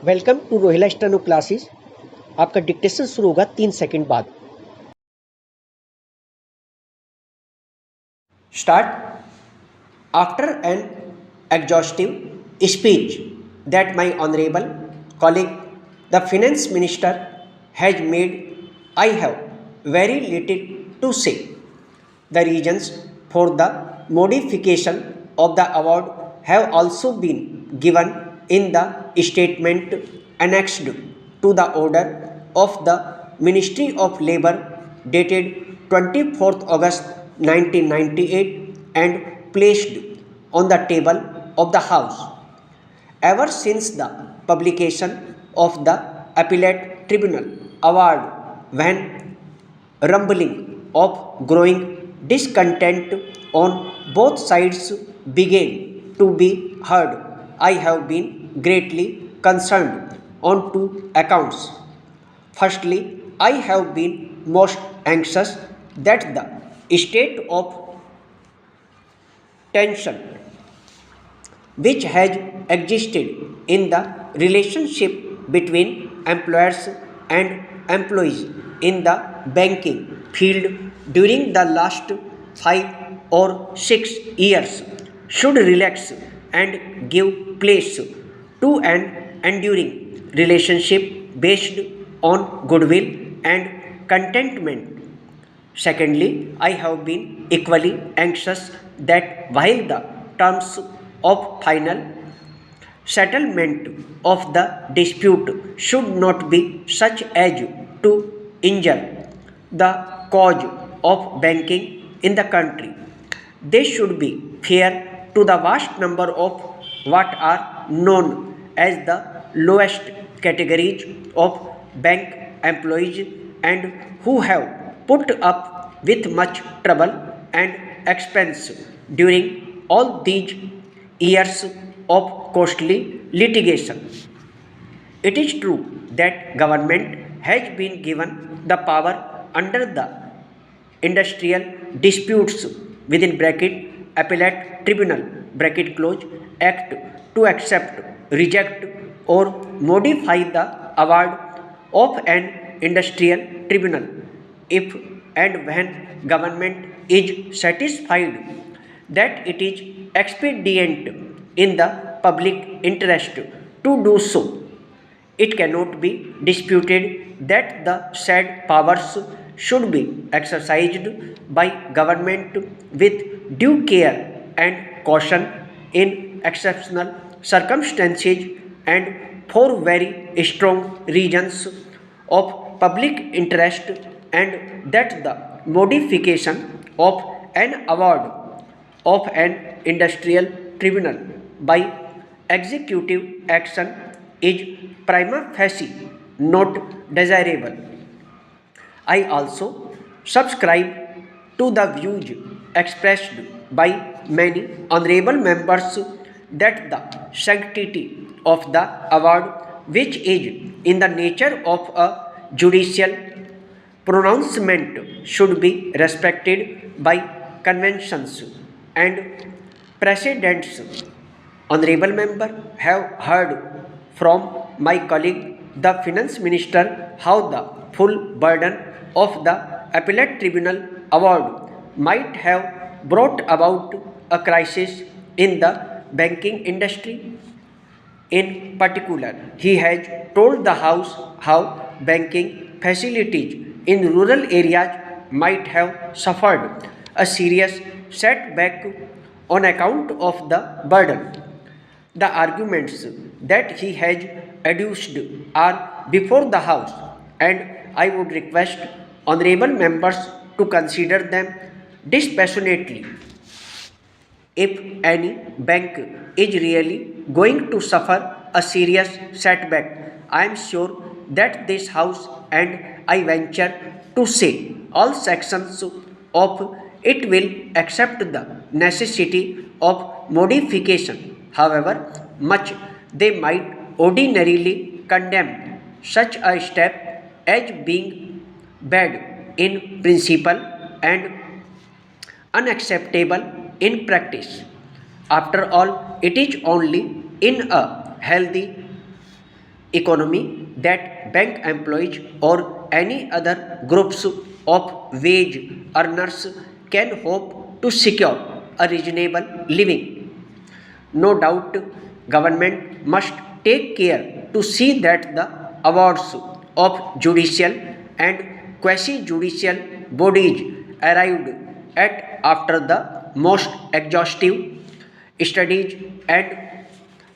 Welcome to Rohila steno classes. आपका dictation शुरू होगा 3 सेकंड बाद। Start. After an exhaustive speech that my honorable colleague, the finance minister, has made, I have very little to say. The reasons for the modification of the award have also been given in the statement annexed to the order of the Ministry of Labour dated 24th August 1998 and placed on the table of the House. Ever since the publication of the Appellate Tribunal Award, when rumbling of growing discontent on both sides began to be heard, I have been greatly concerned on two accounts. Firstly, I have been most anxious that the state of tension which has existed in the relationship between employers and employees in the banking field during the last 5 or 6 years should relax and give place to an enduring relationship based on goodwill and contentment. Secondly, I have been equally anxious that while the terms of final settlement of the dispute should not be such as to injure the cause of banking in the country, they should be fair to the vast number of what are known as the lowest categories of bank employees and who have put up with much trouble and expense during all these years of costly litigation. It is true that government has been given the power under the Industrial Disputes within bracket Appellate Tribunal bracket close Act to accept, reject or modify the award of an industrial tribunal if and when government is satisfied that it is expedient in the public interest to do so. It cannot be disputed that the said powers should be exercised by government with due care and caution in exceptional circumstances and for very strong reasons of public interest, and that the modification of an award of an industrial tribunal by executive action is prima facie not desirable. I also subscribe to the views expressed by many honorable members that the sanctity of the award, which is in the nature of a judicial pronouncement, should be respected by conventions and precedents. Honorable member have heard from my colleague the finance minister how the full burden of the appellate tribunal award might have brought about a crisis in the banking industry. In particular, he has told the House how banking facilities in rural areas might have suffered a serious setback on account of the burden. The arguments that he has adduced are before the House, and I would request honorable members to consider them dispassionately. If any bank is really going to suffer a serious setback, I am sure that this House and I venture to say all sections of it will accept the necessity of modification, however much they might ordinarily condemn such a step as being bad in principle and unacceptable in practice. After all, it is only in a healthy economy that bank employees or any other groups of wage earners can hope to secure a reasonable living. No doubt, government must take care to see that the awards of judicial and quasi-judicial bodies arrived at after the most exhaustive studies and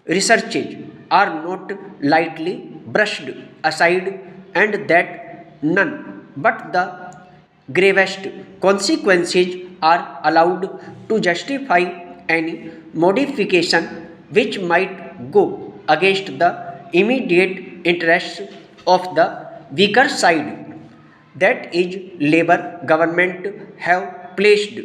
researches are not lightly brushed aside, and that none but the gravest consequences are allowed to justify any modification which might go against the immediate interests of the weaker side. That is, Labour government have placed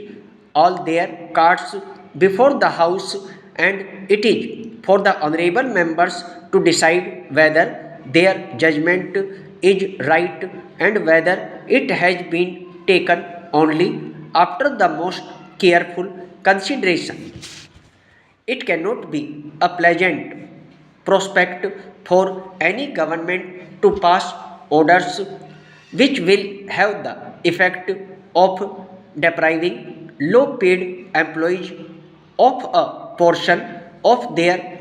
all their cards before the House, and it is for the honourable members to decide whether their judgment is right and whether it has been taken only after the most careful consideration. It cannot be a pleasant prospect for any government to pass orders which will have the effect of depriving low paid employees of a portion of their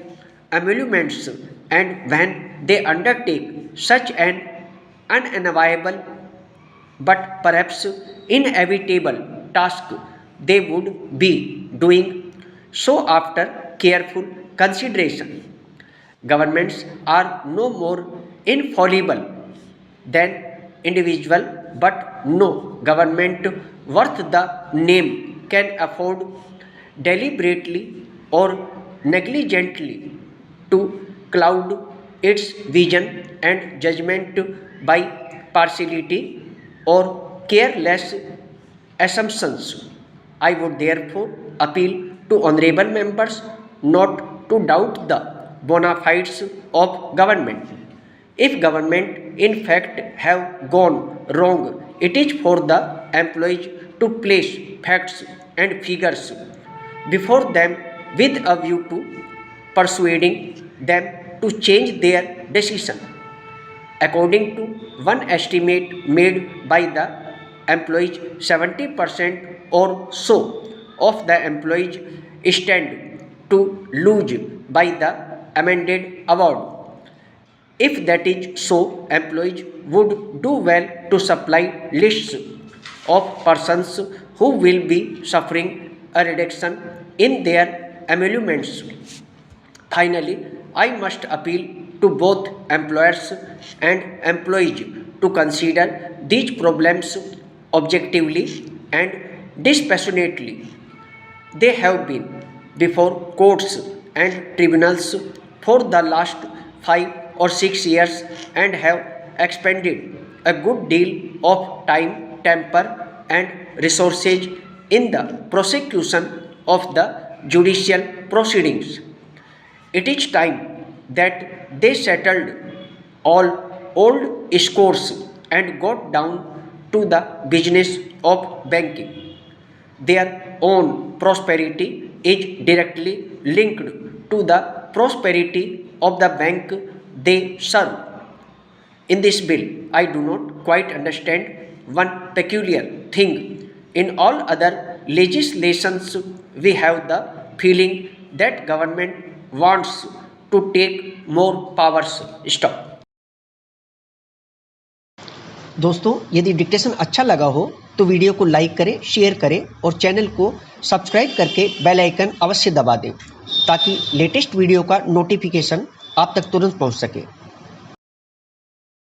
emoluments, and when they undertake such an unenviable but perhaps inevitable task, they would be doing so after careful consideration. Governments are no more infallible than individual, but no government worth the name can afford deliberately or negligently to cloud its vision and judgment by partiality or careless assumptions. I would therefore appeal to honourable members not to doubt the bona fides of government. If government in fact have gone wrong, it is for the employees to place facts and figures before them with a view to persuading them to change their decision. According to one estimate made by the employees, 70% or so of the employees stand to lose by the amended award. If that is so, employees would do well to supply lists of persons who will be suffering a reduction in their emoluments. Finally, I must appeal to both employers and employees to consider these problems objectively and dispassionately. They have been before courts and tribunals for the last 5 or 6 years and have expended a good deal of time, temper, and resources in the prosecution of the judicial proceedings. It is time that they settled all old scores and got down to the business of banking. Their own prosperity is directly linked to the prosperity of the bank they serve. In this bill, I do not quite understand one peculiar thing. In all other legislations, we have the feeling that government wants to take more powers. Stop. दोस्तों, यदि dictation अच्छा लगा हो तो video को like करें, share करें और चैनल को सब्सक्राइब करके बेल आइकन अवश्य दबा दें ताकि लेटेस्ट वीडियो का नोटिफिकेशन आप तक तुरंत पहुंच सके।